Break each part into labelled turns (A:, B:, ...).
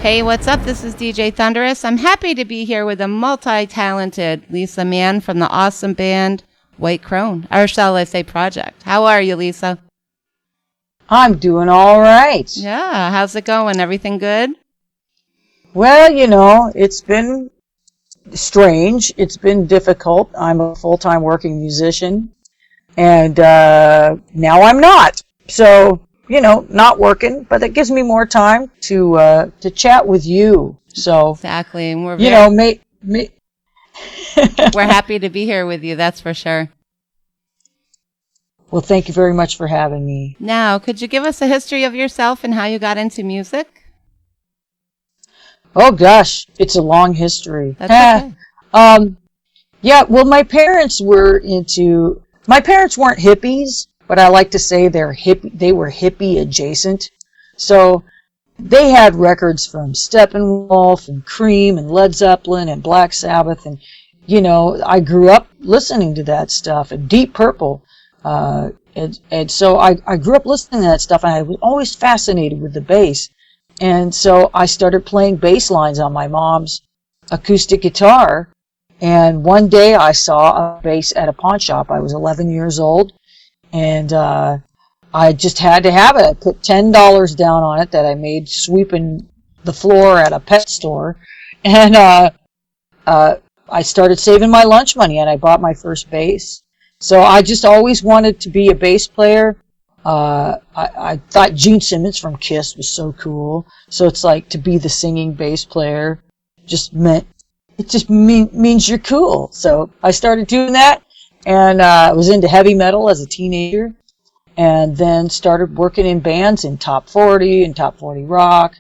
A: Hey, what's up? This is DJ Thunderous. I'm happy to be here with a multi-talented Lisa Mann from the awesome band White Crone, or shall I say project. How are you, Lisa?
B: I'm doing all right.
A: Yeah, how's it going? Everything good?
B: Well, it's been strange. It's been difficult. I'm a full-time working musician, and now I'm not. So, not working, but it gives me more time to chat with you. So
A: exactly, and we're
B: we're
A: happy to be here with you. That's for sure.
B: Well, thank you very much for having me.
A: Now, could you give us a history of yourself and how you got into music?
B: Oh gosh, it's a long history.
A: That's okay.
B: Yeah, well, my parents weren't hippies, but I like to say they were hippie adjacent. So they had records from Steppenwolf and Cream and Led Zeppelin and Black Sabbath, and I grew up listening to that stuff, and Deep Purple. And so I grew up listening to that stuff, and I was always fascinated with the bass. And so I started playing bass lines on my mom's acoustic guitar. And one day I saw a bass at a pawn shop. I was 11 years old, and I just had to have it. I put $10 down on it that I made sweeping the floor at a pet store. And I started saving my lunch money, and I bought my first bass. So I just always wanted to be a bass player. I thought Gene Simmons from Kiss was so cool. So it's like to be the singing bass player means you're cool. So I started doing that, and I was into heavy metal as a teenager, and then started working in bands in Top 40 and Top 40 Rock.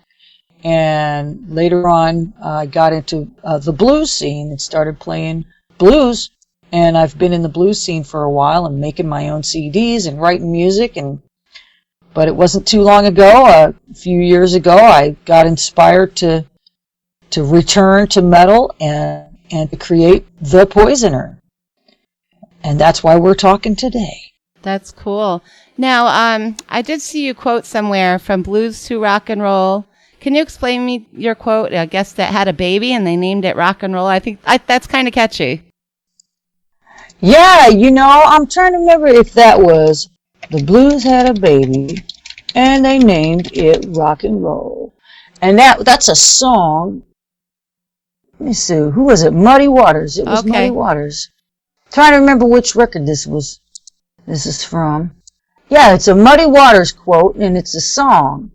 B: And later on, I got into the blues scene and started playing blues. And I've been in the blues scene for a while and making my own CDs and writing music. But it wasn't too long ago, a few years ago, I got inspired to return to metal and to create The Poisoner. And that's why we're talking today.
A: That's cool. Now, I did see you quote somewhere, from blues to rock and roll. Can you explain me your quote? I guess that had a baby and they named it rock and roll. I think that's kind of catchy.
B: Yeah, I'm trying to remember if that was the blues had a baby and they named it rock and roll. And that's a song. Let me see, who was it? Muddy Waters. It was okay. Muddy Waters. Trying to remember which record this is from. Yeah, it's a Muddy Waters quote, and it's a song.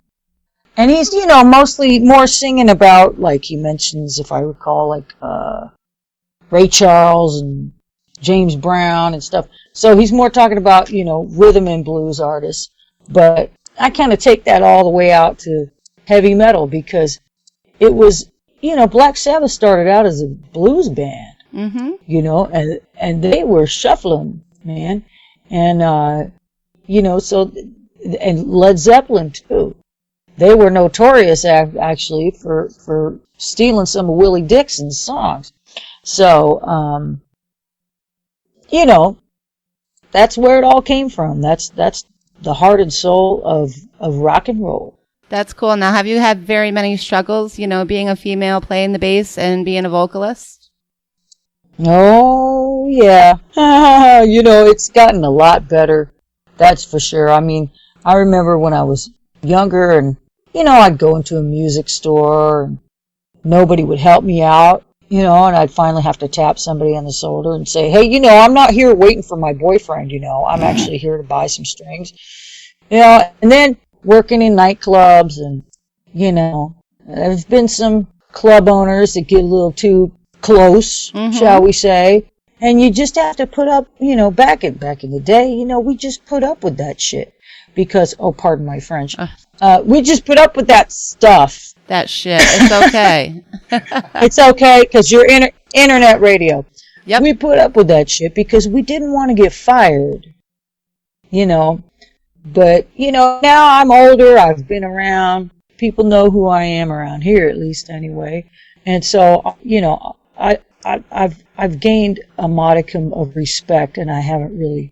B: And he's, mostly more singing about, like he mentions, if I recall, like Ray Charles and James Brown and stuff. So he's more talking about, rhythm and blues artists. But I kind of take that all the way out to heavy metal, because it was, Black Sabbath started out as a blues band, and they were shuffling, man. And, and Led Zeppelin too. They were notorious actually for stealing some of Willie Dixon's songs. So, that's where it all came from. That's the heart and soul of rock and roll.
A: That's cool. Now, have you had very many struggles, being a female playing the bass and being a vocalist?
B: Oh, yeah. It's gotten a lot better. That's for sure. I mean, I remember when I was younger and, I'd go into a music store and nobody would help me out. And I'd finally have to tap somebody on the shoulder and say, hey, I'm not here waiting for my boyfriend, I'm actually here to buy some strings. And then working in nightclubs and, there's been some club owners that get a little too close, shall we say. And you just have to put up, back in the day, we just put up with that shit. Because, oh, pardon my French, we just put up with that stuff.
A: That shit. It's okay.
B: It's okay, because you're internet radio.
A: Yep.
B: We put up with that shit because we didn't want to get fired. But, now I'm older. I've been around. People know who I am around here, at least anyway. And so, I've gained a modicum of respect, and I haven't really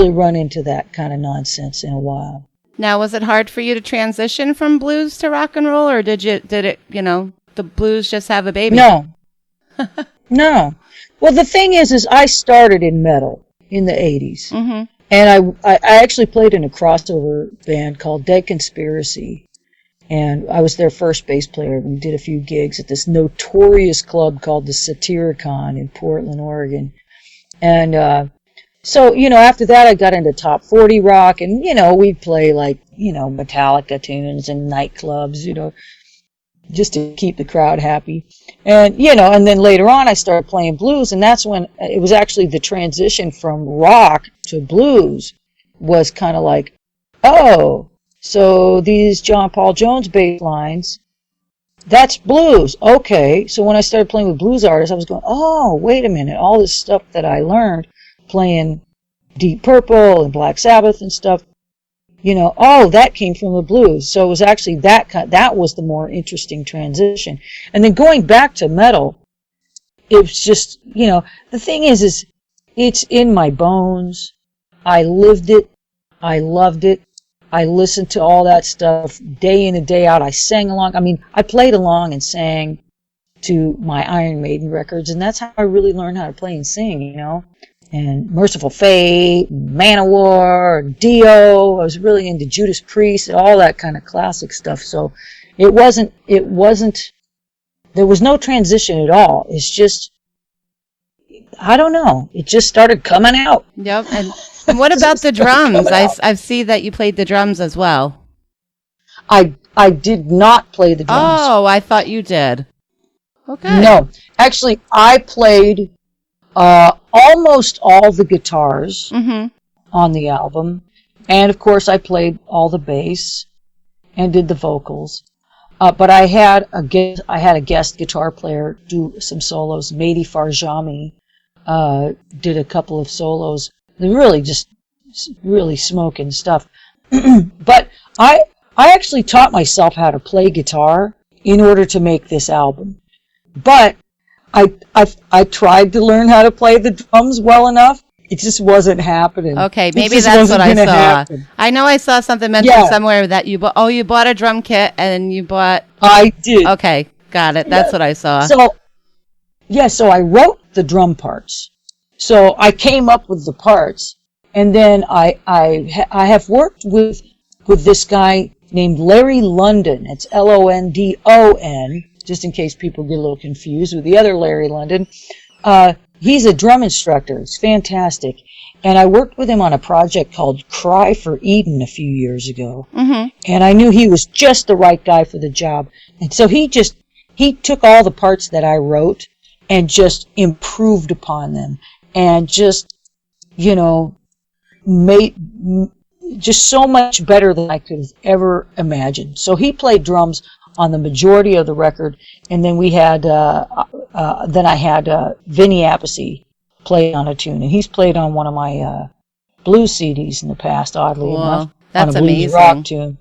B: run into that kind of nonsense in a while.
A: Now, was it hard for you to transition from blues to rock and roll, or did it, the blues just have a baby?
B: No. No. Well, the thing is I started in metal in the 80s.
A: Mm-hmm.
B: And I actually played in a crossover band called Dead Conspiracy. And I was their first bass player. We did a few gigs at this notorious club called the Satyricon in Portland, Oregon. And so, after that I got into top 40 rock, and, we'd play like, Metallica tunes in nightclubs, just to keep the crowd happy. And, and then later on I started playing blues, and that's when it was actually the transition from rock to blues was kind of like, oh, so these John Paul Jones bass lines, that's blues. Okay. So when I started playing with blues artists, I was going, oh, wait a minute. All this stuff that I learned playing Deep Purple and Black Sabbath and stuff, that came from the blues. So it was actually that was the more interesting transition. And then going back to metal, it's just, the thing is it's in my bones. I lived it. I loved it. I listened to all that stuff day in and day out. I sang along. I mean, I played along and sang to my Iron Maiden records, and that's how I really learned how to play and sing, And Merciful Fate, and Manowar, and Dio. I was really into Judas Priest, and all that kind of classic stuff. So it wasn't, there was no transition at all. It's just, I don't know. It just started coming out.
A: Yep. And what about the drums? I see that you played the drums as well.
B: I did not play the drums.
A: Oh, I thought you did. Okay.
B: No. Actually, I played almost all the guitars on the album. And, of course, I played all the bass and did the vocals. But I had a guest guitar player do some solos. Mehdi Farjami did a couple of solos. They're really smoking stuff. But I actually taught myself how to play guitar in order to make this album. But I tried to learn how to play the drums well enough. It just wasn't happening.
A: Okay, maybe that's what I saw. Happen. I know I saw something mentioned somewhere that you bought a drum kit and you bought.
B: I did.
A: Okay, got it. That's what I saw.
B: So I wrote the drum parts. So I came up with the parts, and then I have worked with this guy named Larry London. It's London, just in case people get a little confused with the other Larry London. He's a drum instructor. It's fantastic. And I worked with him on a project called Cry for Eden a few years ago. Mm-hmm. And I knew he was just the right guy for the job. And so he took all the parts that I wrote and just improved upon them. And just, made just so much better than I could have ever imagined. So he played drums on the majority of the record, and then we had, I had Vinny Appice play on a tune, and he's played on one of my blues CDs in the past. Oddly enough,
A: that's
B: on a blues
A: amazing.
B: Rock tune.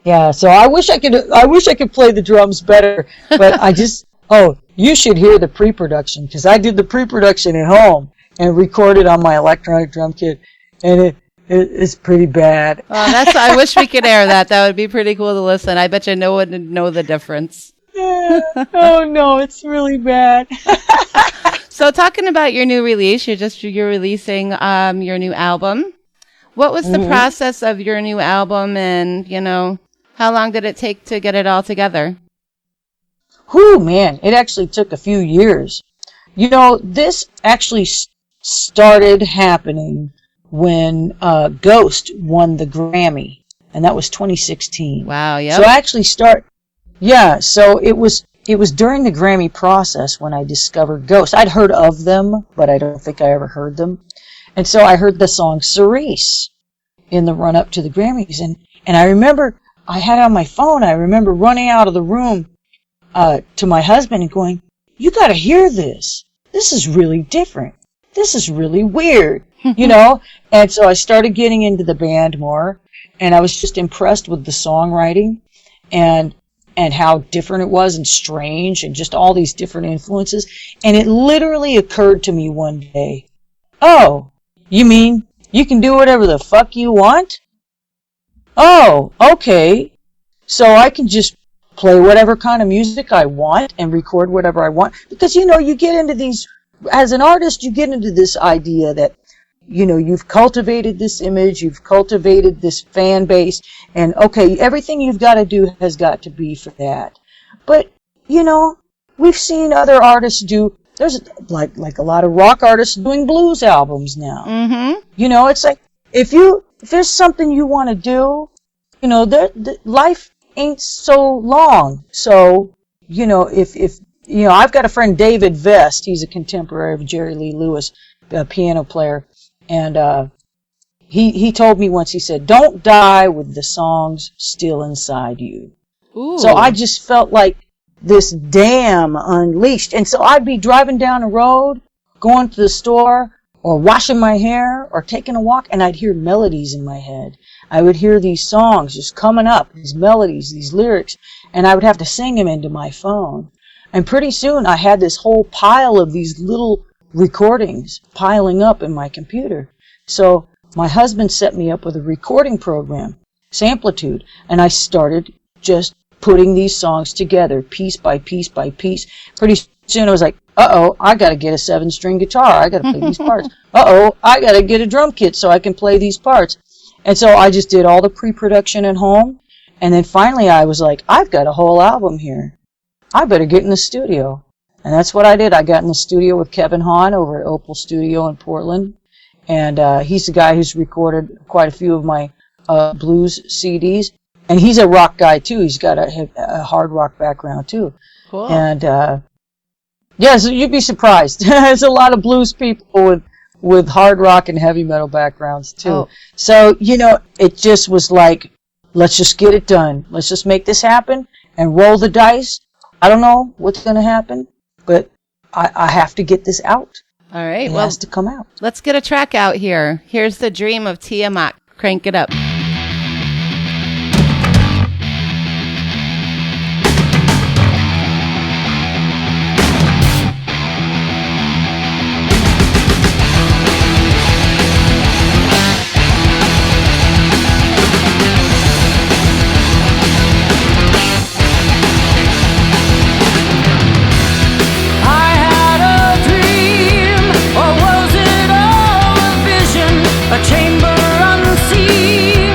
B: Yeah, so I wish I could play the drums better, but I just. Oh, you should hear the pre-production, because I did the pre-production at home and recorded on my electronic drum kit, and it's pretty bad.
A: I wish we could air that. That would be pretty cool to listen. I bet you no one would know the difference.
B: Oh no, it's really bad.
A: So talking about your new release, you're releasing your new album. What was the process of your new album, and how long did it take to get it all together?
B: Whew, man, it actually took a few years. This actually started happening when Ghost won the Grammy, and that was 2016.
A: Wow, yeah.
B: So I actually so it was during the Grammy process when I discovered Ghost. I'd heard of them, but I don't think I ever heard them. And so I heard the song Cerise in the run-up to the Grammys, and I remember I had it on my phone. I remember running out of the room to my husband and going, "You got to hear this. This is really different. This is really weird," And so I started getting into the band more, and I was just impressed with the songwriting and how different it was and strange and just all these different influences. And it literally occurred to me one day, oh, you mean you can do whatever the fuck you want? oh, okay. So I can just play whatever kind of music I want and record whatever I want. Because, you get into these, as an artist, you get into this idea that, you've cultivated this image, you've cultivated this fan base, and okay, everything you've got to do has got to be for that. But, we've seen other artists there's like a lot of rock artists doing blues albums now.
A: Mm-hmm.
B: It's like, if there's something you want to do, life ain't so long. So, if I've got a friend, David Vest. He's a contemporary of Jerry Lee Lewis, a piano player, and he told me once. He said, "Don't die with the songs still inside you."
A: Ooh.
B: So I just felt like this dam unleashed, and so I'd be driving down the road, going to the store, or washing my hair, or taking a walk, and I'd hear melodies in my head. I would hear these songs just coming up, these melodies, these lyrics, and I would have to sing them into my phone. And pretty soon I had this whole pile of these little recordings piling up in my computer. So my husband set me up with a recording program, Samplitude, and I started just putting these songs together, piece by piece by piece. Pretty soon I was like, uh-oh, I got to get a 7-string guitar. I got to play these parts. Uh-oh, I got to get a drum kit so I can play these parts. And so I just did all the pre-production at home. And then finally I was like, I've got a whole album here. I better get in the studio. And that's what I did. I got in the studio with Kevin Hahn over at Opal Studio in Portland. And he's the guy who's recorded quite a few of my blues CDs. And he's a rock guy, too. He's got a hard rock background, too.
A: Cool.
B: And, so you'd be surprised. There's a lot of blues people with hard rock and heavy metal backgrounds, too.
A: Oh.
B: So, it just was like, let's just get it done. Let's just make this happen and roll the dice. I don't know what's going to happen, but I have to get this out.
A: All right.
B: It has to come out. Let's
A: get a track out here. Here's The Dream of Tiamat. Crank it up.
C: Chamber unseen.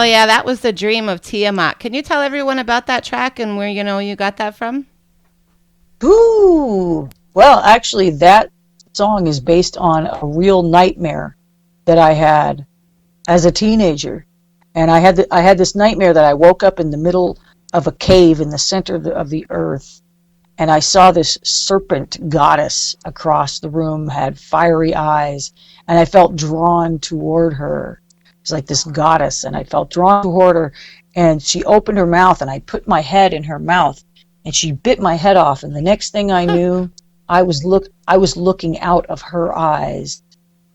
A: yeah, that was the dream of Tiamat. Can you tell everyone about that track and where you got that from?
B: Ooh. Well, actually, that song is based on a real nightmare that I had as a teenager. And I had this nightmare that I woke up in the middle of a cave in the center of the earth, and I saw this serpent goddess across the room, had fiery eyes, and I felt drawn toward her. It's like this goddess, and I felt drawn toward her, and she opened her mouth, and I put my head in her mouth, and she bit my head off, and the next thing I knew, I was looking out of her eyes,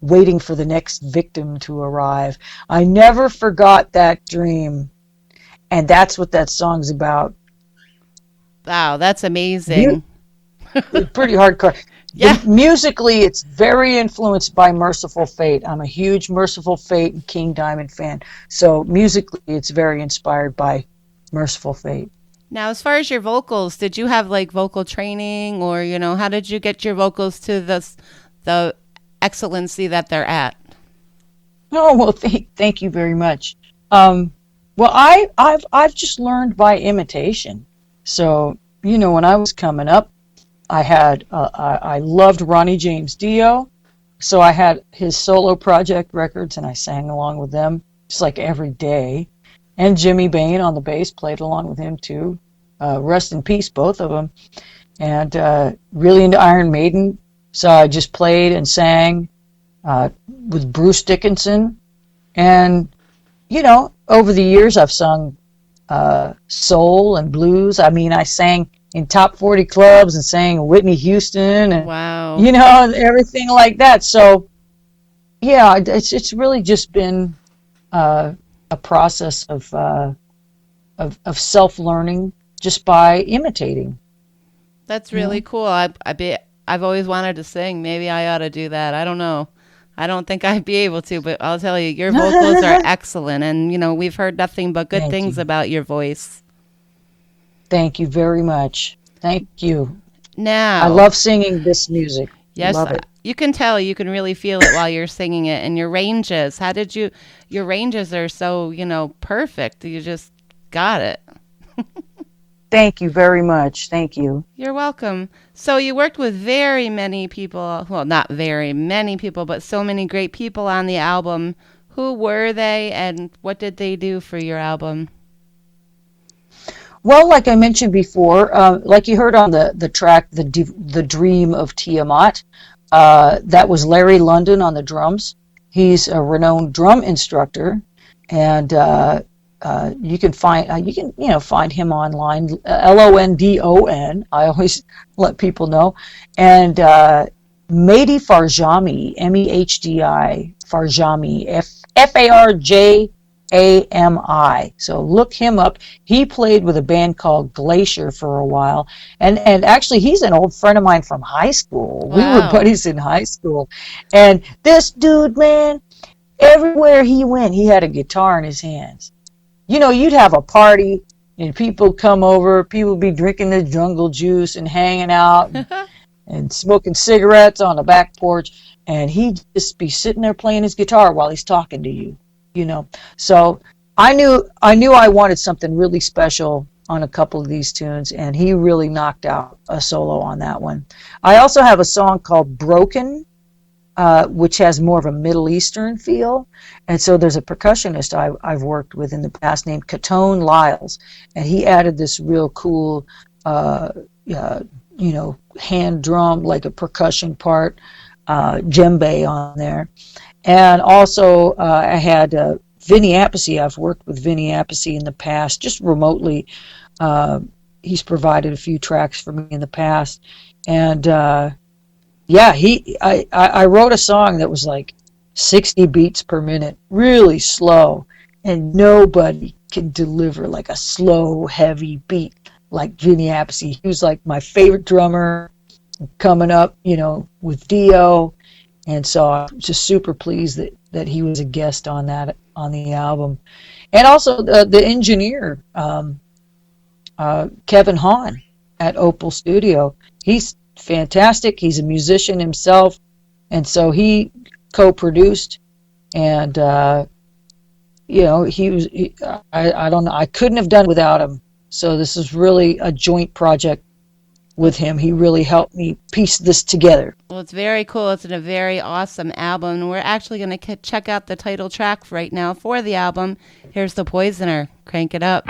B: waiting for the next victim to arrive. I never forgot that dream, and that's what that song's about.
A: Wow, that's amazing.
B: It's pretty hardcore.
A: Yeah.
B: Musically, it's very influenced by Merciful Fate. I'm a huge Merciful Fate and King Diamond fan. So musically, it's very inspired by Merciful Fate.
A: Now, as far as your vocals, did you have like vocal training, or how did you get your vocals to the excellency that they're at?
B: Oh well, thank you very much. Well, I've just learned by imitation. So when I was coming up, I loved Ronnie James Dio, so I had his solo project records, and I sang along with them just like every day. And Jimmy Bain on the bass, played along with him too. Rest in peace, both of them. And really into Iron Maiden, so I just played and sang with Bruce Dickinson. And over the years, I've sung soul and blues. I mean, I sang in top 40 clubs and sang Whitney Houston, and
A: wow,
B: everything like that. So yeah, it's really just been a process of self-learning just by imitating.
A: that's really cool. I've always wanted to sing. Maybe I ought to do that. I don't know. I don't think I'd be able to, but I'll tell you, your vocals are excellent, and we've heard nothing but good things about your voice.
B: Thank you very much. Thank you.
A: Now,
B: I love singing this music.
A: yes,
B: Love it.
A: you can tell, you can really feel it while you're singing it, and your ranges. Your ranges are so, perfect. You just got it.
B: Thank you very much. Thank you.
A: You're welcome. So you worked with very many people, well, not very many people, but so many great people on the album. Who were they, and what did they do for your album?
B: Well, like I mentioned before, like you heard on the track, the Dream of Tiamat, that was Larry London on the drums. He's a renowned drum instructor, and you can find find him online, London. I always let people know, and Mehdi Farjami, Mehdi Farjami, Farjami. So look him up. He played with a band called Glacier for a while, and actually he's an old friend of mine from high school.
A: Wow.
B: We were buddies in high school, and this dude, man, everywhere he went, he had a guitar in his hands. You'd have a party and people come over, people be drinking the jungle juice and hanging out and smoking cigarettes on the back porch, and he'd just be sitting there playing his guitar while he's talking to you. So I knew I wanted something really special on a couple of these tunes, and he really knocked out a solo on that one. I also have a song called Broken, which has more of a Middle Eastern feel, and so there's a percussionist I've worked with in the past named Catone Lyles, and he added this real cool hand drum, like a percussion part, djembe on there. And also, I had Vinny Appice. I've worked with Vinny Appice in the past, just remotely. He's provided a few tracks for me in the past. And, I wrote a song that was like 60 beats per minute, really slow. And nobody can deliver like a slow, heavy beat like Vinny Appice. He was like my favorite drummer coming up, with Dio. And so I'm just super pleased that he was a guest on the album. And also the engineer, Kevin Hahn at Opal Studio. He's fantastic. He's a musician himself. And so he co-produced. And I don't know. I couldn't have done it without him. So this is really a joint project with him. He really helped me piece this together.
A: Well, it's very cool. It's a very awesome album. And we're actually going to check out the title track right now for the album. Here's The Poisoner. Crank it up.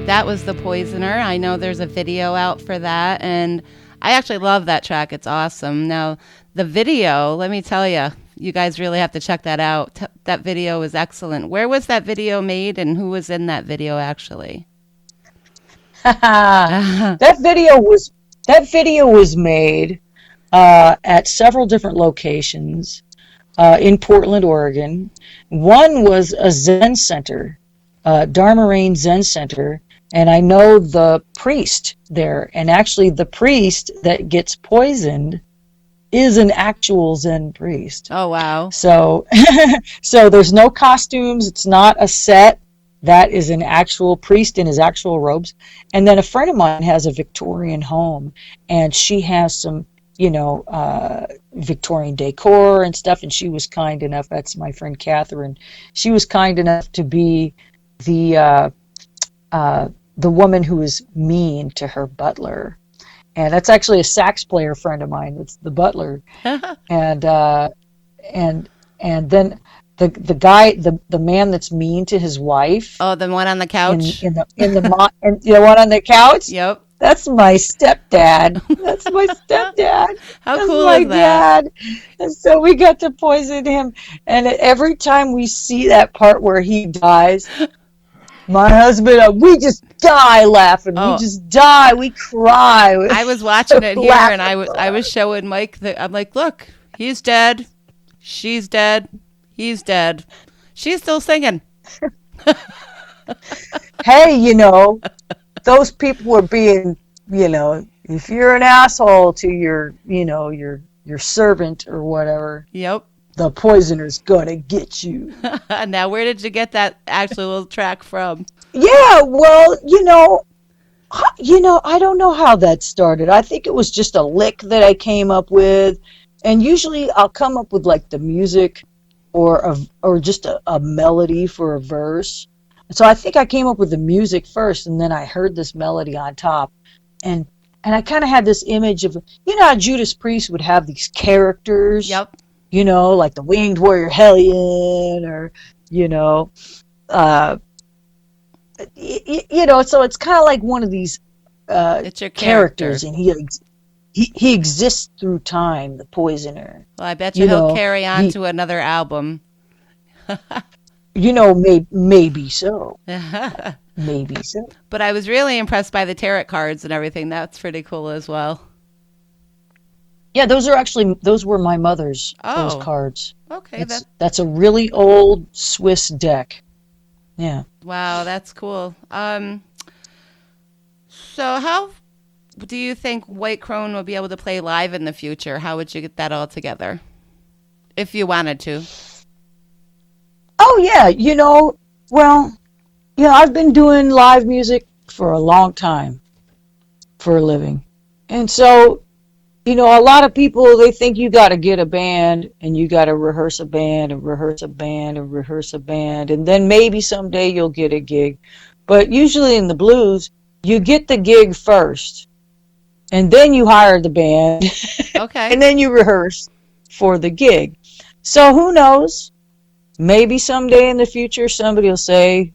A: That was The Poisoner. I know there's a video out for that, and I actually love that track. It's awesome. Now, the video, let me tell you, you guys really have to check that out. That video was excellent. Where was that video made, and who was in that video, actually?
B: That video was made at several different locations in Portland, Oregon. One was a Zen center, Dharma Rain Zen Center, and I know the priest there. And actually, the priest that gets poisoned is an actual Zen priest.
A: Oh, wow.
B: So, so there's no costumes. It's not a set. That is an actual priest in his actual robes. And then a friend of mine has a Victorian home, and she has some, Victorian decor and stuff. And she was kind enough. That's my friend Catherine. She was kind enough to be the woman who was mean to her butler. And that's actually a sax player friend of mine. It's the butler. and then the guy, the man that's mean to his wife.
A: Oh, the one on the couch.
B: In the one on the couch.
A: Yep.
B: That's my stepdad. That's my stepdad.
A: How
B: That's
A: cool
B: my
A: is that?
B: dad. And so we got to poison him. And every time we see that part where he dies, My husband, we just die laughing.
A: Oh.
B: We just die. We cry.
A: I was watching it here,
B: Laughing.
A: and I was showing Mike that I'm like, look, he's dead, she's dead, he's dead, she's still singing.
B: Hey, those people were being, if you're an asshole to your servant or whatever,
A: Yep.
B: the poisoner's gonna get you.
A: Now, where did you get that actual track from?
B: Yeah, well, I don't know how that started. I think it was just a lick that I came up with, and usually I'll come up with like the music or just a melody for a verse. So I think I came up with the music first, and then I heard this melody on top, and I kind of had this image of, how Judas Priest would have these characters.
A: Yep.
B: Like the Winged Warrior Hellion, or so it's kind of like one of these
A: It's your
B: characters, and he exists through time, the poisoner.
A: Well, I bet he'll carry on to another album.
B: Maybe so. Maybe so.
A: But I was really impressed by the tarot cards and everything. That's pretty cool as well.
B: Yeah, those were my mother's, those cards.
A: Okay.
B: That's a really old Swiss deck. Yeah.
A: Wow, that's cool. So how do you think White Crone will be able to play live in the future? How would you get that all together? If you wanted to.
B: Oh, yeah. I've been doing live music for a long time for a living. And so, a lot of people, they think you got to get a band and you got to rehearse a band and rehearse a band and rehearse a band. And then maybe someday you'll get a gig. But usually in the blues, you get the gig first. And then you hire the band.
A: Okay.
B: And then you rehearse for the gig. So who knows? Maybe someday in the future, somebody will say,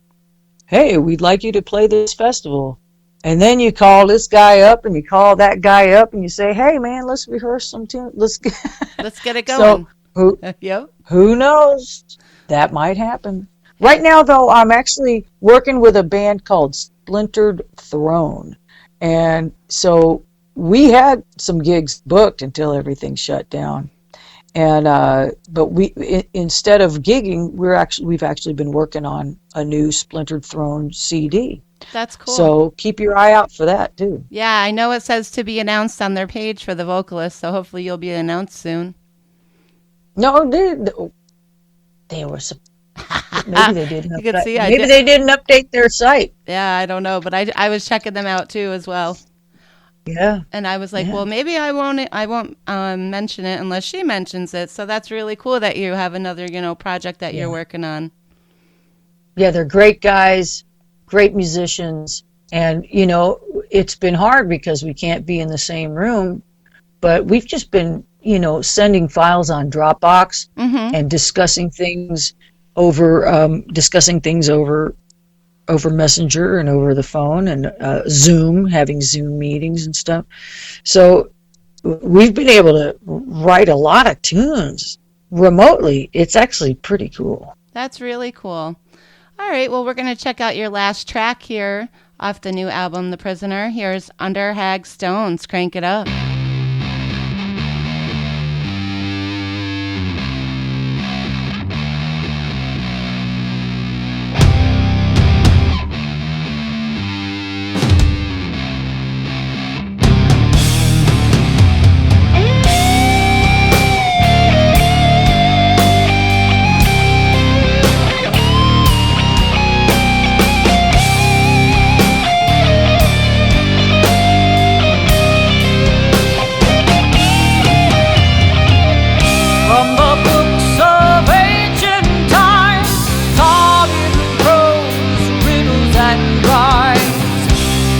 B: hey, we'd like you to play this festival. And then you call this guy up and you call that guy up and you say, hey, man, let's rehearse some tunes. Let's get
A: it going.
B: So who knows? That might happen. Right now, though, I'm actually working with a band called Splintered Throne. And so we had some gigs booked until everything shut down. And but instead of gigging, we've actually been working on a new Splintered Throne CD.
A: That's cool.
B: So keep your eye out for that too.
A: Yeah, I know it says to be announced on their page for the vocalist, so hopefully you'll be announced soon.
B: No, they were. Maybe they didn't.
A: You can see
B: maybe they didn't update their site.
A: Yeah, I don't know, but I was checking them out too as well.
B: Yeah.
A: And I was like, well, maybe I won't mention it unless she mentions it. So that's really cool that you have another, project that you're working on.
B: Yeah, they're great guys, great musicians. And, it's been hard because we can't be in the same room, but we've just been, sending files on Dropbox and discussing things over Messenger and over the phone and Zoom, having Zoom meetings and stuff. So we've been able to write a lot of tunes remotely. It's actually pretty cool.
A: That's really cool. All right, well, we're going to check out your last track here off the new album, The Prisoner. Here's Under Hag Stones. Crank it up.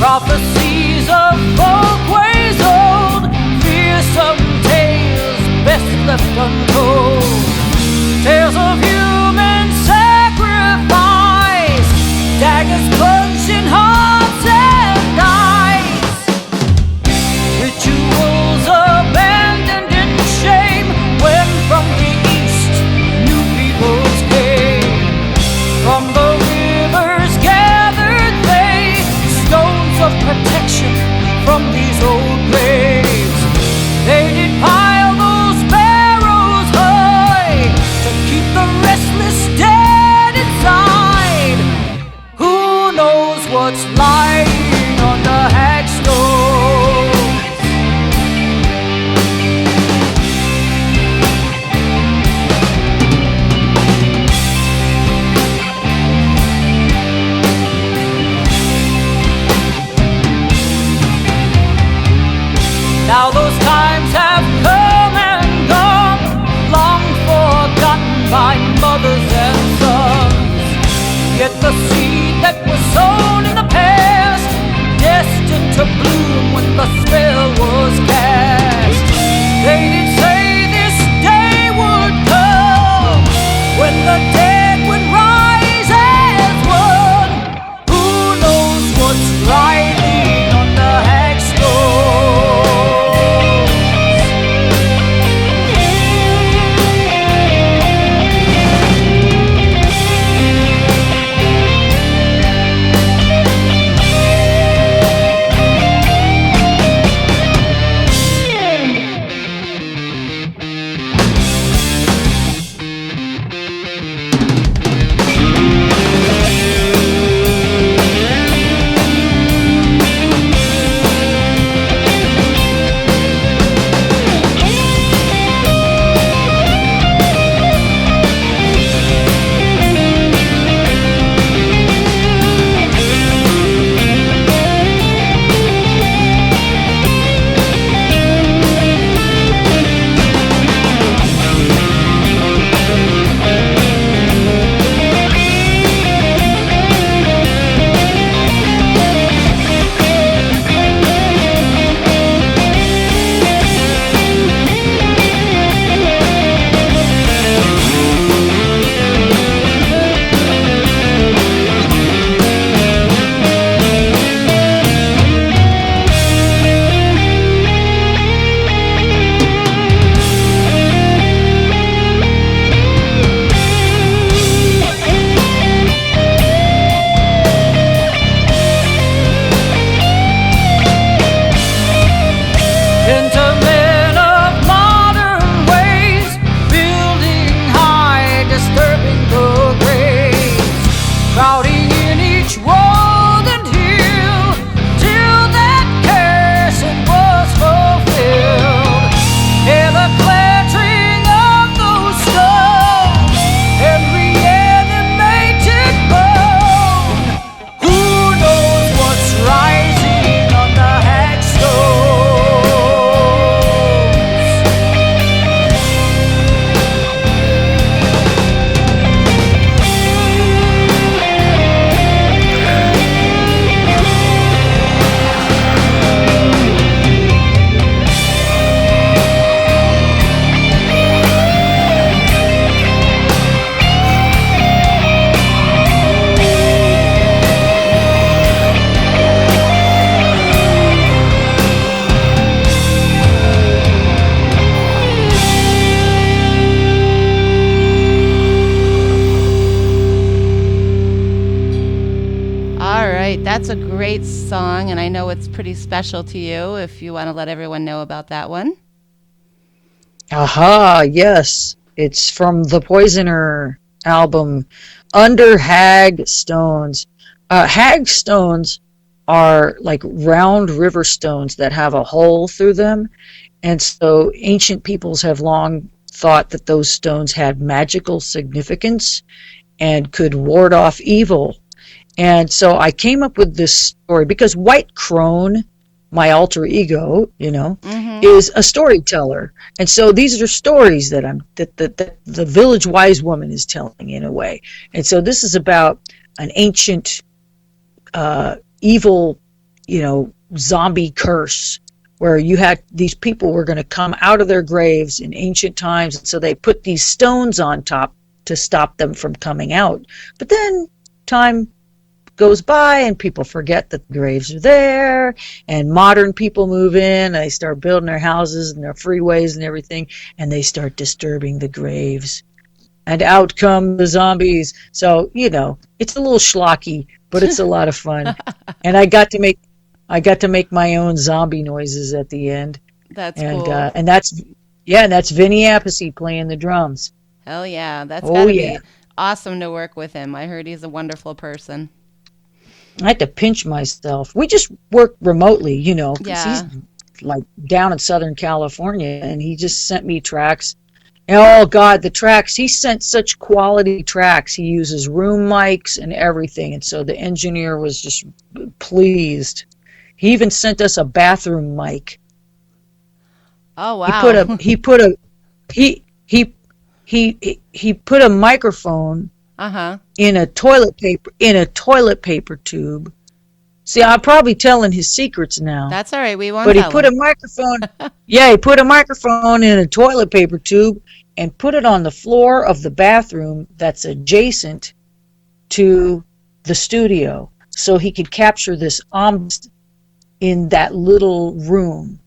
C: Prophecies of folkways old, fearsome tales best left untold. Tales of human sacrifice, daggers clutching hearts and eyes. Rituals abandoned in shame when from the east new peoples came. From the rivers gathered
A: that's a great song, and I know it's pretty special to you. If you want to let everyone know about that one.
B: Aha, yes. It's from the Poisoner album, Under Hag Stones. Hag stones are like round river stones that have a hole through them. And so ancient peoples have long thought that those stones had magical significance and could ward off evil. And so I came up with this story because White Crone, my alter ego, is a storyteller. And so these are stories that that the village wise woman is telling in a way. And so this is about an ancient evil, zombie curse where you had these people were going to come out of their graves in ancient times. And so they put these stones on top to stop them from coming out. But then time goes by and people forget that the graves are there, and modern people move in and they start building their houses and their freeways and everything, and they start disturbing the graves, and out come the zombies. So it's a little schlocky, but it's a lot of fun. And I got to make my own zombie noises at the end.
A: That's cool.
B: And that's Vinny Appice playing the drums.
A: Hell yeah, that's gotta be awesome to work with him. I heard he's a wonderful person.
B: I had to pinch myself. We just work remotely, because he's like down in Southern California, and he just sent me tracks. And oh God, the tracks, he sent such quality tracks. He uses room mics and everything. And so the engineer was just pleased. He even sent us a bathroom mic.
A: Oh wow.
B: He put a microphone in a toilet paper tube. See, I'm probably telling his secrets now.
A: That's all right. We won't.
B: But he
A: tell
B: put
A: him.
B: a microphone. He put a microphone in a toilet paper tube and put it on the floor of the bathroom that's adjacent to the studio, so he could capture this ambiance in that little room.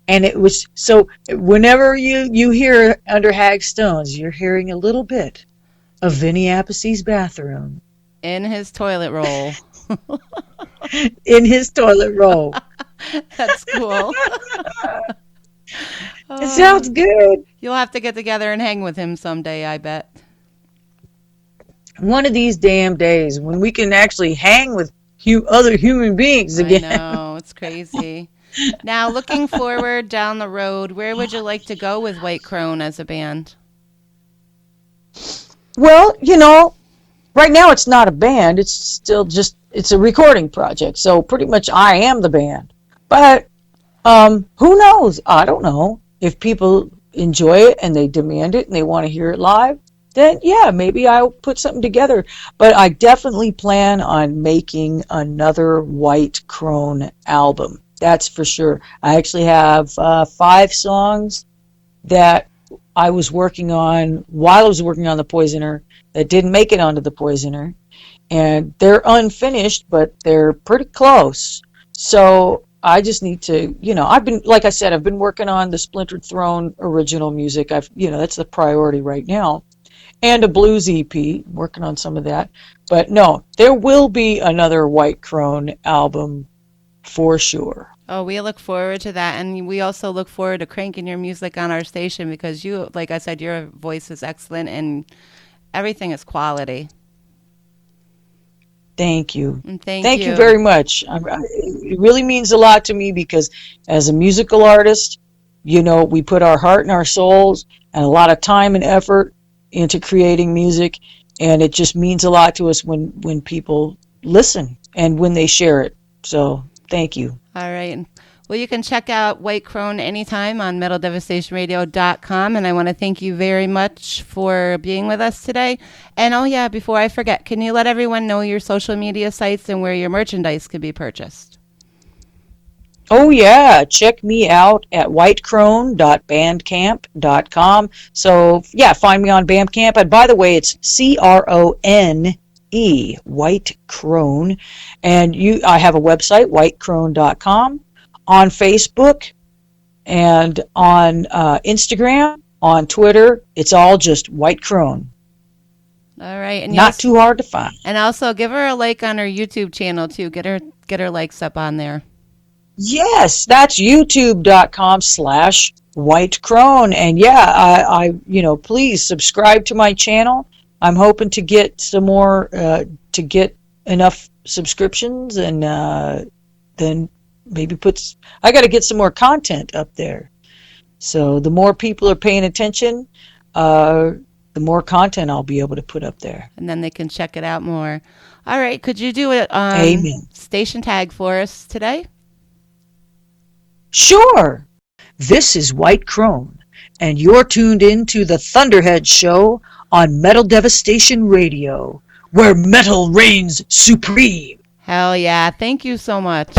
B: And it was so. Whenever you hear Under Hag Stones, you're hearing a little bit of Vinny Appice's bathroom.
A: In his toilet roll.
B: In his toilet roll.
A: That's cool.
B: It sounds good.
A: You'll have to get together and hang with him someday, I bet.
B: One of these damn days when we can actually hang with other human beings again.
A: I know, it's crazy. Now, looking forward down the road, where would you like to go with White Crone as a band?
B: Well, right now it's not a band. It's still it's a recording project. So pretty much I am the band. But who knows? I don't know. If people enjoy it and they demand it and they want to hear it live, then maybe I'll put something together. But I definitely plan on making another White Crone album. That's for sure. I actually have 5 songs that I was working on while I was working on The Poisoner that didn't make it onto The Poisoner. And they're unfinished, but they're pretty close. So I just need to, I've been working on the Splintered Throne original music. That's the priority right now. And a blues EP, working on some of that. But no, there will be another White Crone album for sure.
A: Oh, we look forward to that. And we also look forward to cranking your music on our station because you, like I said, your voice is excellent and everything is quality.
B: Thank you.
A: And thank
B: you very much. It really means a lot to me because as a musical artist, we put our heart and our souls and a lot of time and effort into creating music, and it just means a lot to us when people listen and when they share it. So thank you.
A: All right. Well, you can check out White Crone anytime on MetalDevastationRadio.com. And I want to thank you very much for being with us today. And before I forget, can you let everyone know your social media sites and where your merchandise can be purchased?
B: Oh, yeah. Check me out at whitecrone.bandcamp.com. So, find me on Bandcamp. And by the way, it's CRONE, White Crone. And I have a website, whitecrone.com. On Facebook and on Instagram, on Twitter, it's all just White Crone.
A: All right, and
B: Not too hard to find.
A: And also give her a like on her YouTube channel too. Get her likes up on there.
B: Yes, that's youtube.com/White Crone. And yeah, I please subscribe to my channel. I'm hoping to get some more, to get enough subscriptions, and then maybe I got to get some more content up there. So the more people are paying attention, the more content I'll be able to put up there.
A: And then they can check it out more. All right, could you do a
B: Amen.
A: station tag for us today?
B: Sure. This is White Crone, and you're tuned in to the Thunderhead Show on Metal Devastation Radio, where metal reigns supreme.
A: Hell yeah. Thank you so much.